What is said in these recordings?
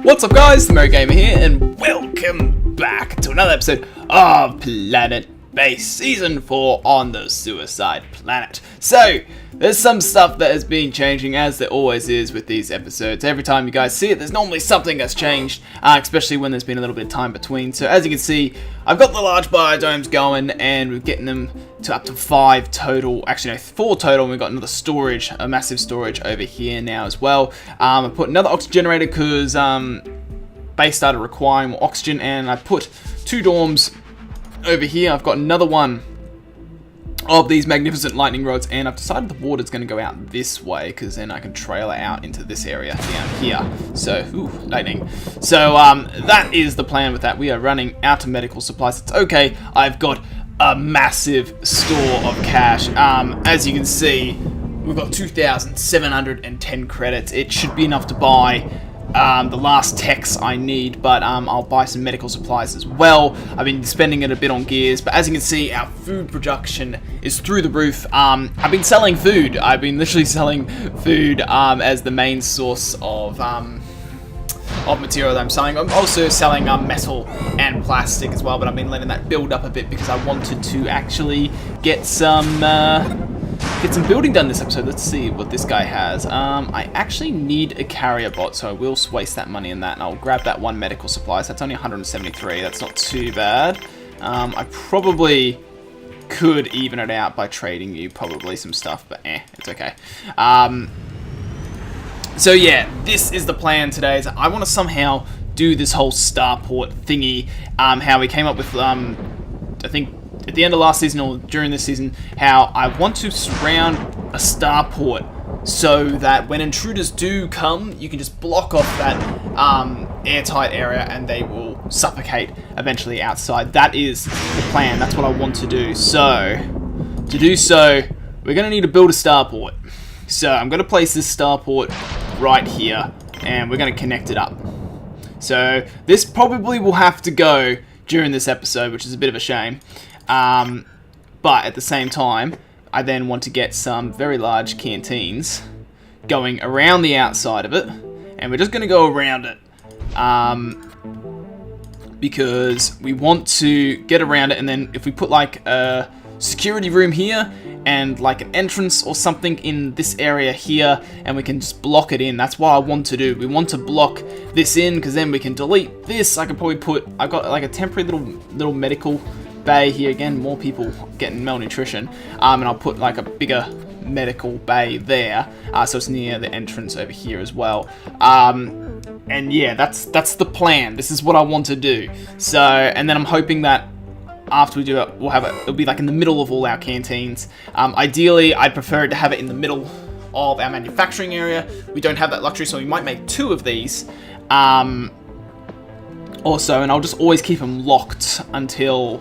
What's up guys, the Merry Gamer here, and welcome back to another episode of Planet Base Season 4 on the Suicide Planet. So, there's some stuff that has been changing, as there always is with these episodes. Every time you guys see it, there's normally something that's changed, especially when there's been a little bit of time between. So, as you can see, I've got the large biodomes going, and we're getting them to up to 5 total, actually no, 4 total, and we've got another storage, a massive storage over here now as well. I put another oxygen generator because base started requiring more oxygen, and I put 2 dorms over here. I've got another one of these magnificent lightning rods, and I've decided the water's going to go out this way because then I can trail it out into this area down here. So, ooh, lightning. So, that is the plan with that. We are running out of medical supplies. It's okay. I've got a massive store of cash. As you can see, we've got 2,710 credits. It should be enough to buy the last techs I need, but I'll buy some medical supplies as well. I've been spending it a bit on gears, but as you can see, our food production is through the roof. I've been selling food. I've been literally selling food as the main source of material that I'm selling. I'm also selling metal and plastic as well, but I've been letting that build up a bit because I wanted to actually get some building done this episode. Let's see what this guy has. I actually need a carrier bot, so I will waste that money in that, and I'll grab that one medical supplies. That's only 173. That's not too bad. I probably could even it out by trading you probably some stuff, but it's okay. So yeah, this is the plan today. Is I want to somehow do this whole starport thingy. How we came up with, I think, at the end of last season or during this season, how I want to surround a starport so that when intruders do come, you can just block off that airtight area and they will suffocate eventually outside. That is the plan. That's what I want to do. So, to do so, we're going to need to build a starport. So, I'm going to place this starport right here, and we're going to connect it up. So, this probably will have to go during this episode, which is a bit of a shame. But at the same time, I then want to get some very large canteens going around the outside of it, and we're just going to go around it because we want to get around it, and then if we put like a security room here and like an entrance or something in this area here, and we can just block it in. That's what I want to do. We want to block this in because then we can delete this. I could probably I've got like a temporary little medical bay here. Again, more people getting malnutrition, and I'll put like a bigger medical bay there, so it's near the entrance over here as well. And yeah, that's the plan. This is what I want to do. So, and then I'm hoping that after we do it, we'll have it. It'll be like in the middle of all our canteens. Ideally, I'd prefer it to have it in the middle of our manufacturing area. We don't have that luxury, so we might make 2 of these. Also, and I'll just always keep them locked until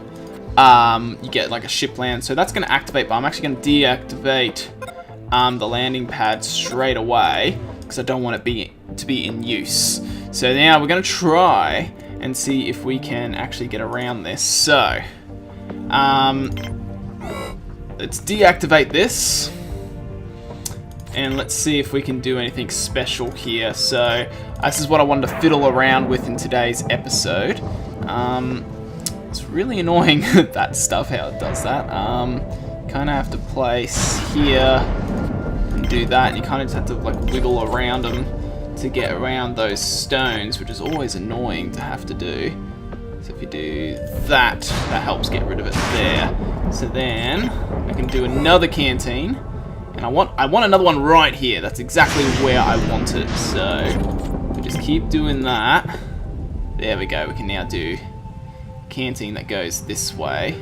you get like a ship land. So that's going to activate, but I'm actually going to deactivate the landing pad straight away because I don't want it to be in use. So now we're going to try and see if we can actually get around this. So let's deactivate this, and let's see if we can do anything special here. So this is what I wanted to fiddle around with in today's episode. It's really annoying that stuff, how it does that. Kind of have to place here and do that, and you kind of just have to like wiggle around them to get around those stones, which is always annoying to have to do. So if you do that, that helps get rid of it there. So then I can do another canteen, and I want another one right here. That's exactly where I want it. So we just keep doing that. There we go. We can now do canteen that goes this way,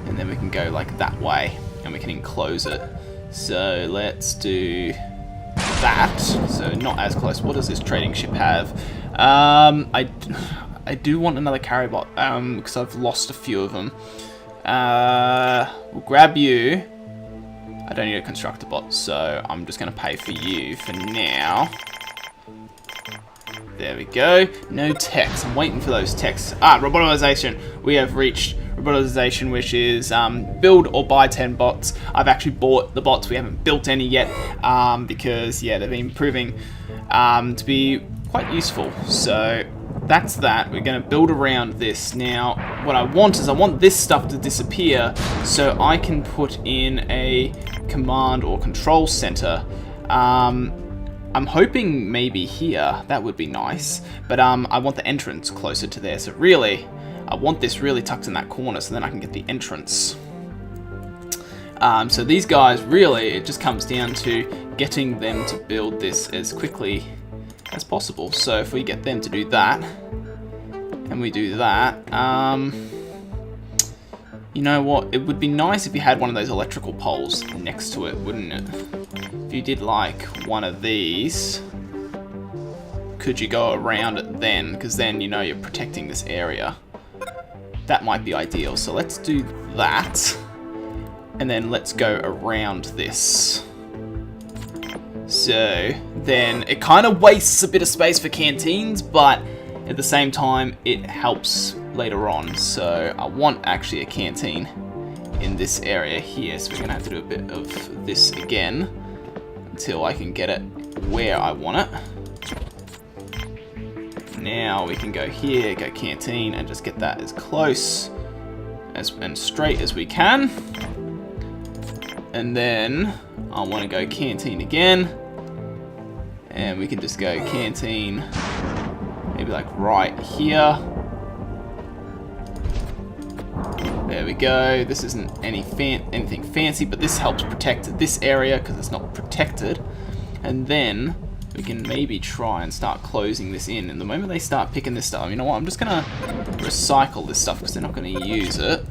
and then we can go like that way, and we can enclose it. So let's do that. So not as close. What does this trading ship have? I do want another carrier bot because I've lost a few of them. We'll grab you. I don't need a constructor bot, so I'm just going to pay for you for now. There we go. No techs. I'm waiting for those techs. Robotization. We have reached robotization, which is build or buy 10 bots. I've actually bought the bots. We haven't built any yet because, yeah, they've been proving to be quite useful. So that's that. We're going to build around this. Now, what I want is I want this stuff to disappear so I can put in a command or control center. I'm hoping maybe here. That would be nice. But I want the entrance closer to there. So really, I want this really tucked in that corner so then I can get the entrance. So these guys, really, it just comes down to getting them to build this as quickly as possible. So if we get them to do that, and we do that, you know what, it would be nice if you had one of those electrical poles next to it, wouldn't it? If you did like one of these, could you go around it then? Because then you know you're protecting this area. That might be ideal. So let's do that, and then let's go around this. So then it kind of wastes a bit of space for canteens, but at the same time it helps later on. So I want actually a canteen in this area here, so we're gonna have to do a bit of this again until I can get it where I want it. Now we can go here, go canteen, and just get that as close and straight as we can. And then I want to go canteen again, and we can just go canteen maybe like right here. There we go. This isn't anything fancy, but this helps protect this area because it's not protected. And then we can maybe try and start closing this in. And the moment they start picking this stuff, you know what, I'm just gonna recycle this stuff because they're not gonna use it.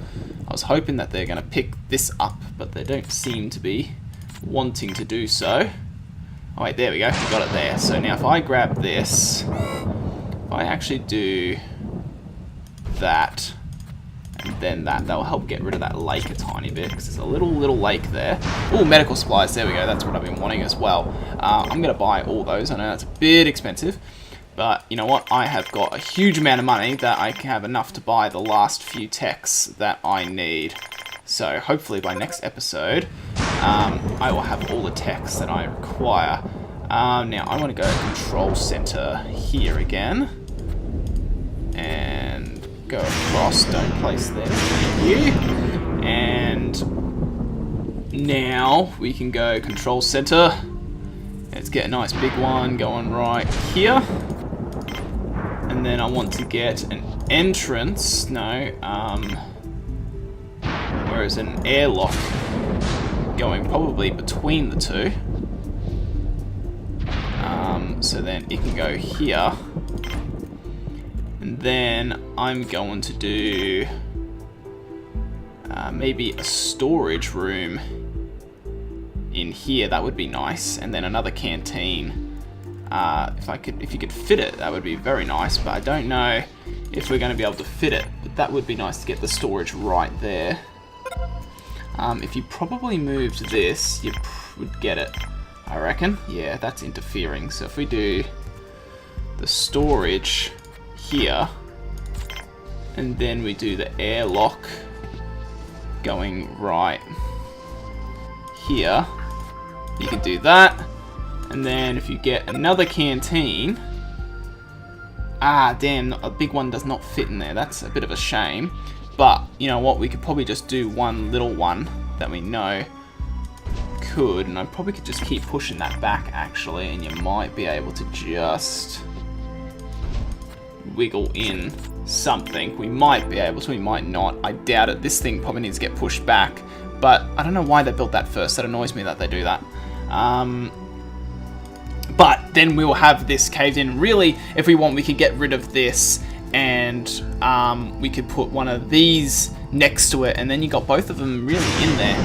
I was hoping that they're gonna pick this up, but they don't seem to be wanting to do so. Oh wait, there we go, we got it there. So now if I grab this, if I actually do that, and then that'll help get rid of that lake a tiny bit, because there's a little lake there. Oh, medical supplies, there we go, that's what I've been wanting as well. I'm going to buy all those. I know that's a bit expensive, but you know what, I have got a huge amount of money that I can have enough to buy the last few techs that I need. So hopefully by next episode, I will have all the techs that I require. Now I want to go control center here again, and go across, don't place there, thank you. And now we can go control center. Let's get a nice big one going right here. And then I want to get an entrance, where is an airlock going probably between the two. So then it can go here. And then I'm going to do maybe a storage room in here. That would be nice. And then another canteen. If you could fit it, that would be very nice. But I don't know if we're going to be able to fit it. But that would be nice to get the storage right there. If you probably moved this, you would get it, I reckon. Yeah, that's interfering. So if we do the storage here, and then we do the airlock going right here, you can do that. And then if you get another canteen, damn, a big one does not fit in there. That's a bit of a shame, but you know what, we could probably just do one little one that we know could, and I probably could just keep pushing that back actually, and you might be able to just wiggle in something. We might be able to, we might not. I doubt it. This thing probably needs to get pushed back, but I don't know why they built that first. That annoys me that they do that. But then we will have this caved in. Really, if we want, we could get rid of this, and we could put one of these next to it, and then you got both of them really in there.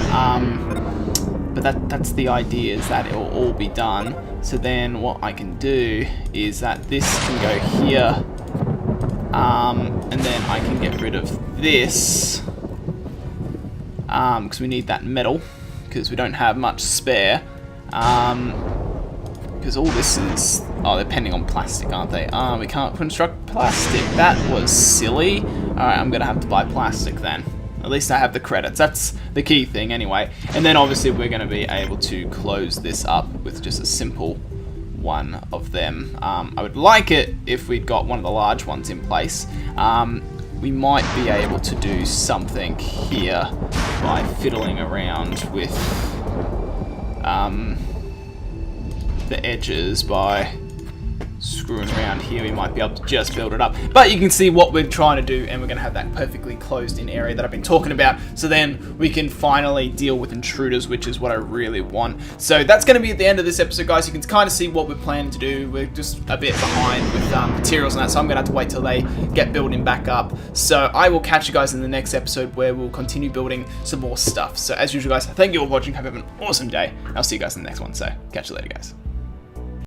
But that's the idea, is that it will all be done. So then what I can do is that this can go here, and then I can get rid of this, because we need that metal, because we don't have much spare. Because all this is, they're depending on plastic, aren't they? We can't construct plastic. That was silly. Alright, I'm gonna have to buy plastic then. At least I have the credits. That's the key thing anyway. And then obviously we're gonna be able to close this up with just a simple one of them. I would like it if we'd got one of the large ones in place. We might be able to do something here by fiddling around with the edges by screwing around here. We might be able to just build it up, but you can see what we're trying to do, and we're going to have that perfectly closed in area that I've been talking about, so then we can finally deal with intruders, which is what I really want. So that's going to be at the end of this episode, guys. You can kind of see what we're planning to do. We're just a bit behind with materials and that, so I'm going to have to wait till they get building back up. So I will catch you guys in the next episode where we'll continue building some more stuff. So as usual, guys, thank you all for watching. Hope you have an awesome day. I'll see you guys in the next one. So catch you later, guys.